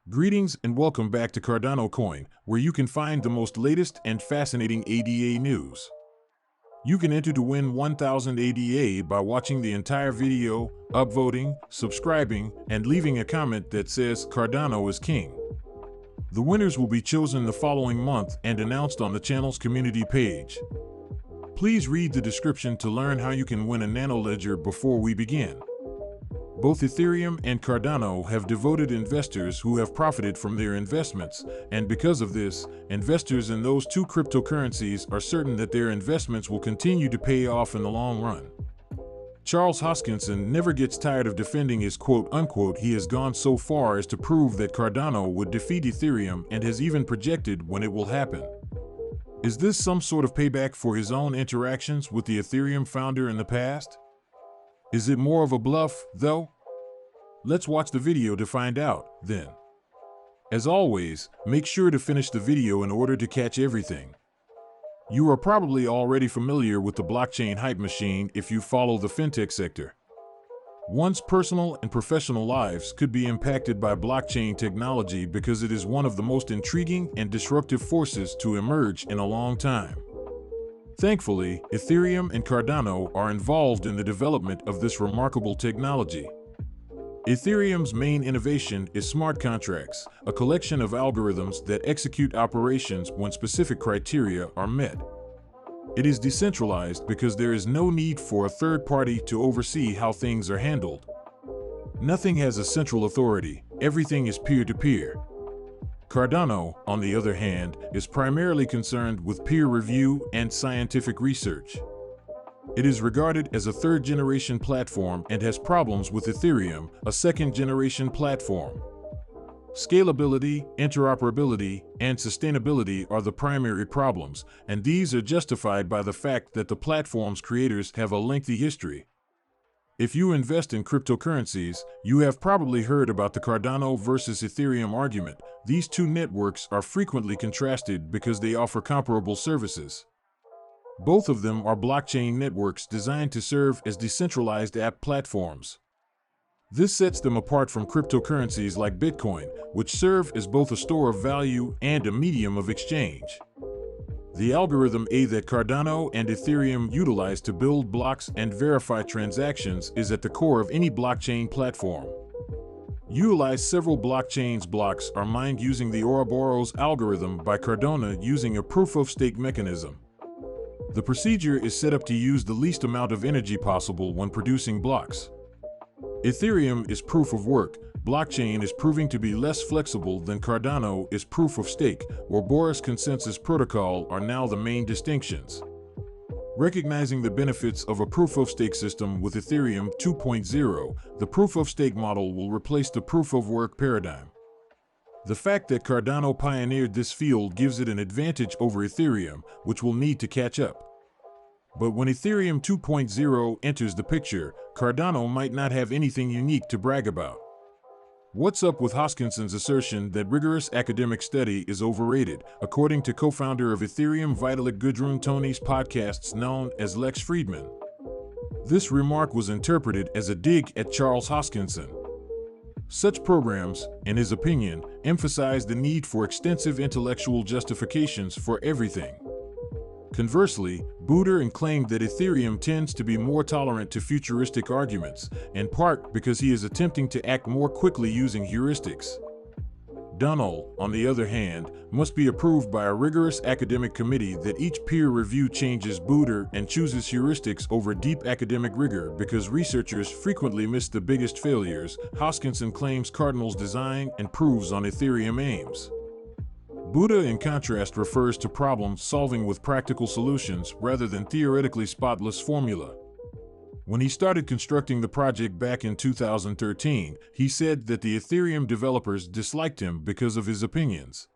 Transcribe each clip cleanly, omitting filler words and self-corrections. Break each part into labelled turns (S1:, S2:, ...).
S1: Greetings and welcome back to Cardano Coin, where you can find the most latest and fascinating ADA news. You can enter to win 1000 ADA by watching the entire video, upvoting, subscribing, and leaving a comment that says Cardano is king. The winners will be chosen the following month and announced on the channel's community page. Please read the description to learn how you can win a nano ledger before we begin. Both Ethereum and Cardano have devoted investors who have profited from their investments, and because of this, investors in those two cryptocurrencies are certain that their investments will continue to pay off in the long run. Charles Hoskinson never gets tired of defending his quote-unquote. He has gone so far as to prove that Cardano would defeat Ethereum and has even projected when it will happen. Is this some sort of payback for his own interactions with the Ethereum founder in the past? Is it more of a bluff, though? Let's watch the video to find out, then. As always, make sure to finish the video in order to catch everything. You are probably already familiar with the blockchain hype machine if you follow the fintech sector. One's personal and professional lives could be impacted by blockchain technology because it is one of the most intriguing and disruptive forces to emerge in a long time. Thankfully, Ethereum and Cardano are involved in the development of this remarkable technology. Ethereum's main innovation is smart contracts, a collection of algorithms that execute operations when specific criteria are met. It is decentralized because there is no need for a third party to oversee how things are handled. Nothing has a central authority, everything is peer-to-peer. Cardano, on the other hand, is primarily concerned with peer review and scientific research. It is regarded as a third-generation platform and has problems with Ethereum, a second-generation platform. Scalability, interoperability, and sustainability are the primary problems, and these are justified by the fact that the platform's creators have a lengthy history. If you invest in cryptocurrencies, you have probably heard about the Cardano versus Ethereum argument. These two networks are frequently contrasted because they offer comparable services. Both of them are blockchain networks designed to serve as decentralized app platforms. This sets them apart from cryptocurrencies like Bitcoin, which serve as both a store of value and a medium of exchange. The algorithm ADA that Cardano and Ethereum utilize to build blocks and verify transactions is at the core of any blockchain platform. Several blockchains' blocks are mined using the Ouroboros algorithm by Cardano using a proof-of-stake mechanism. The procedure is set up to use the least amount of energy possible when producing blocks. Ethereum is proof of work. Blockchain is proving to be less flexible than Cardano is proof of stake. Ouroboros consensus protocol are now the main distinctions. Recognizing the benefits of a proof-of-stake system with Ethereum 2.0, the proof-of-stake model will replace the proof-of-work paradigm. The fact that Cardano pioneered this field gives it an advantage over Ethereum, which will need to catch up. But when Ethereum 2.0 enters the picture, Cardano might not have anything unique to brag about. What's up with Hoskinson's assertion that rigorous academic study is overrated, according to co-founder of Ethereum Vitalik Gudrun Tony's podcasts known as Lex Fridman? This remark was interpreted as a dig at Charles Hoskinson. Such programs, in his opinion, emphasize the need for extensive intellectual justifications for everything. Conversely, Buterin claimed that Ethereum tends to be more tolerant to futuristic arguments, in part because he is attempting to act more quickly using heuristics. Donald, on the other hand, must be approved by a rigorous academic committee that each peer review changes Buterin and chooses heuristics over deep academic rigor because researchers frequently miss the biggest failures. Hoskinson claims Cardinal's design and proves on Ethereum aims. Buddha, in contrast, refers to problem solving with practical solutions rather than theoretically spotless formula. When he started constructing the project back in 2013, he said that the Ethereum developers disliked him because of his opinions.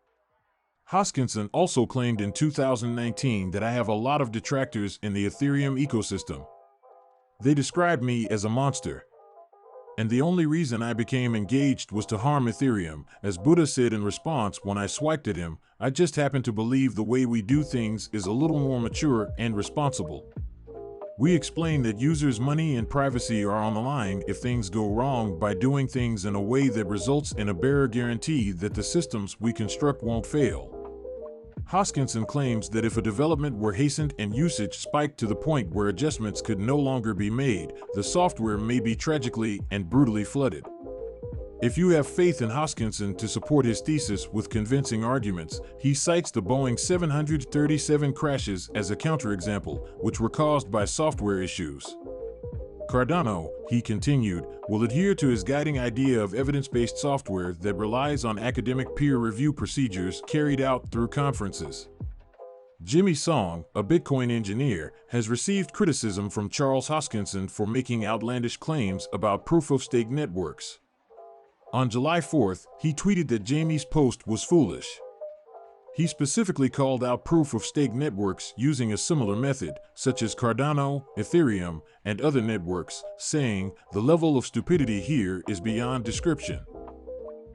S1: Hoskinson also claimed in 2019 that I have a lot of detractors in the Ethereum ecosystem. They described me as a monster. And the only reason I became engaged was to harm Ethereum. As Buddha said in response when I swiped at him, I just happen to believe the way we do things is a little more mature and responsible. We explain that users' money and privacy are on the line if things go wrong by doing things in a way that results in a bearer guarantee that the systems we construct won't fail. Hoskinson claims that if a development were hastened and usage spiked to the point where adjustments could no longer be made, the software may be tragically and brutally flooded. If you have faith in Hoskinson to support his thesis with convincing arguments, he cites the Boeing 737 crashes as a counterexample, which were caused by software issues. Cardano, he continued, will adhere to his guiding idea of evidence-based software that relies on academic peer review procedures carried out through conferences. Jimmy Song, a Bitcoin engineer, has received criticism from Charles Hoskinson for making outlandish claims about proof-of-stake networks. On July 4th, he tweeted that Jamie's post was foolish. He specifically called out proof-of-stake networks using a similar method, such as Cardano, Ethereum, and other networks, saying, "The level of stupidity here is beyond description."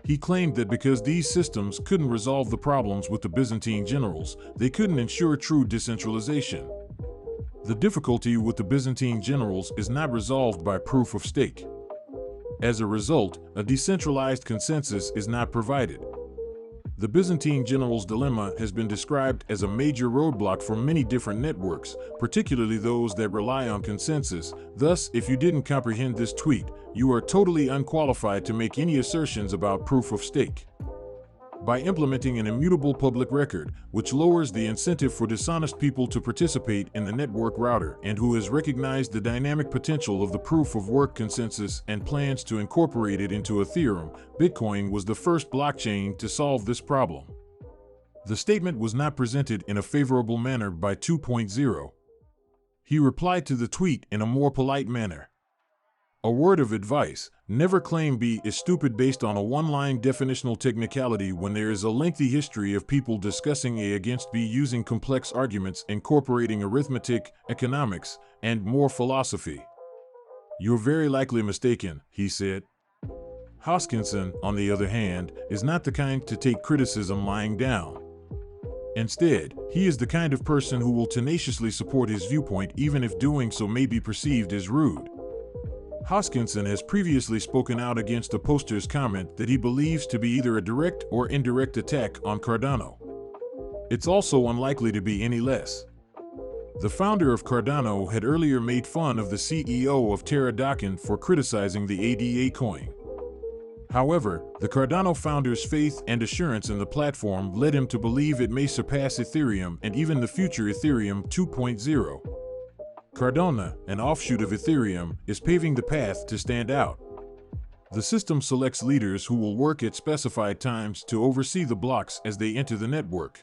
S1: He claimed that because these systems couldn't resolve the problems with the Byzantine generals, they couldn't ensure true decentralization. The difficulty with the Byzantine generals is not resolved by proof-of-stake. As a result, a decentralized consensus is not provided. The Byzantine generals' dilemma has been described as a major roadblock for many different networks, particularly those that rely on consensus. Thus, if you didn't comprehend this tweet, you are totally unqualified to make any assertions about proof of stake. By implementing an immutable public record, which lowers the incentive for dishonest people to participate in the network router, and who has recognized the dynamic potential of the proof-of-work consensus and plans to incorporate it into Ethereum, Bitcoin was the first blockchain to solve this problem. The statement was not presented in a favorable manner by 2.0. He replied to the tweet in a more polite manner. A word of advice: never claim B is stupid based on a one-line definitional technicality when there is a lengthy history of people discussing A against B using complex arguments incorporating arithmetic, economics, and more philosophy. "You're very likely mistaken," he said. Hoskinson, on the other hand, is not the kind to take criticism lying down. Instead, he is the kind of person who will tenaciously support his viewpoint even if doing so may be perceived as rude. Hoskinson has previously spoken out against the poster's comment that he believes to be either a direct or indirect attack on Cardano. It's also unlikely to be any less. The founder of Cardano had earlier made fun of the CEO of Teradocan for criticizing the ADA coin. However, the Cardano founder's faith and assurance in the platform led him to believe it may surpass Ethereum and even the future Ethereum 2.0. Cardano, an offshoot of Ethereum, is paving the path to stand out. The system selects leaders who will work at specified times to oversee the blocks as they enter the network.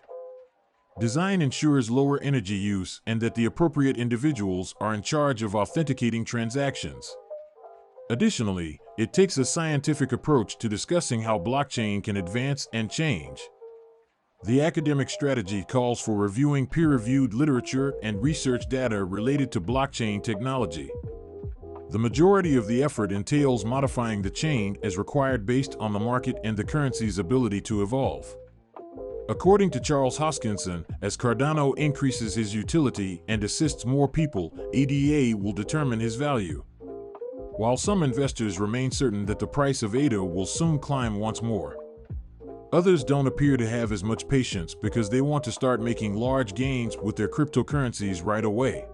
S1: Design ensures lower energy use and that the appropriate individuals are in charge of authenticating transactions. Additionally, it takes a scientific approach to discussing how blockchain can advance and change. The academic strategy calls for reviewing peer-reviewed literature and research data related to blockchain technology. The majority of the effort entails modifying the chain as required based on the market and the currency's ability to evolve. According to Charles Hoskinson, as Cardano increases his utility and assists more people, ADA will determine his value. While some investors remain certain that the price of ADA will soon climb once more, others don't appear to have as much patience because they want to start making large gains with their cryptocurrencies right away.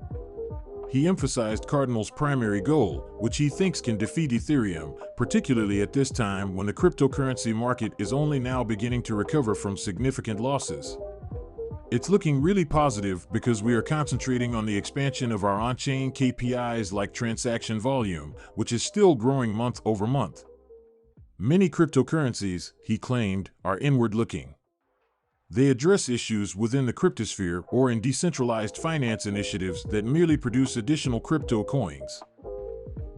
S1: He emphasized Cardano's primary goal, which he thinks can defeat Ethereum, particularly at this time when the cryptocurrency market is only now beginning to recover from significant losses. It's looking really positive because we are concentrating on the expansion of our on-chain KPIs like transaction volume, which is still growing month over month. Many cryptocurrencies, he claimed, are inward-looking. They address issues within the cryptosphere or in decentralized finance initiatives that merely produce additional crypto coins.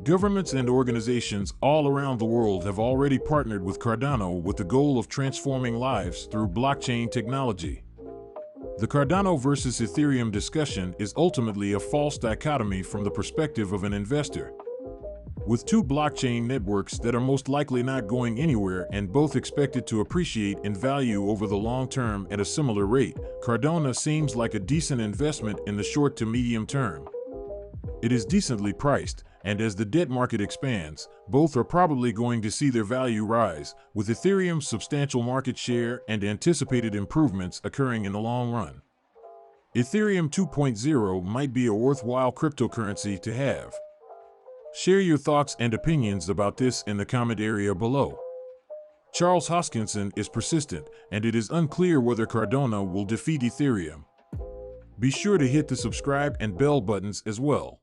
S1: Governments and organizations all around the world have already partnered with Cardano with the goal of transforming lives through blockchain technology. The Cardano versus Ethereum discussion is ultimately a false dichotomy from the perspective of an investor. With two blockchain networks that are most likely not going anywhere and both expected to appreciate in value over the long term at a similar rate, Cardano seems like a decent investment in the short to medium term. It is decently priced, and as the debt market expands, both are probably going to see their value rise, with Ethereum's substantial market share and anticipated improvements occurring in the long run. Ethereum 2.0 might be a worthwhile cryptocurrency to have. Share your thoughts and opinions about this in the comment area below. Charles Hoskinson is persistent, and it is unclear whether Cardano will defeat Ethereum. Be sure to hit the subscribe and bell buttons as well.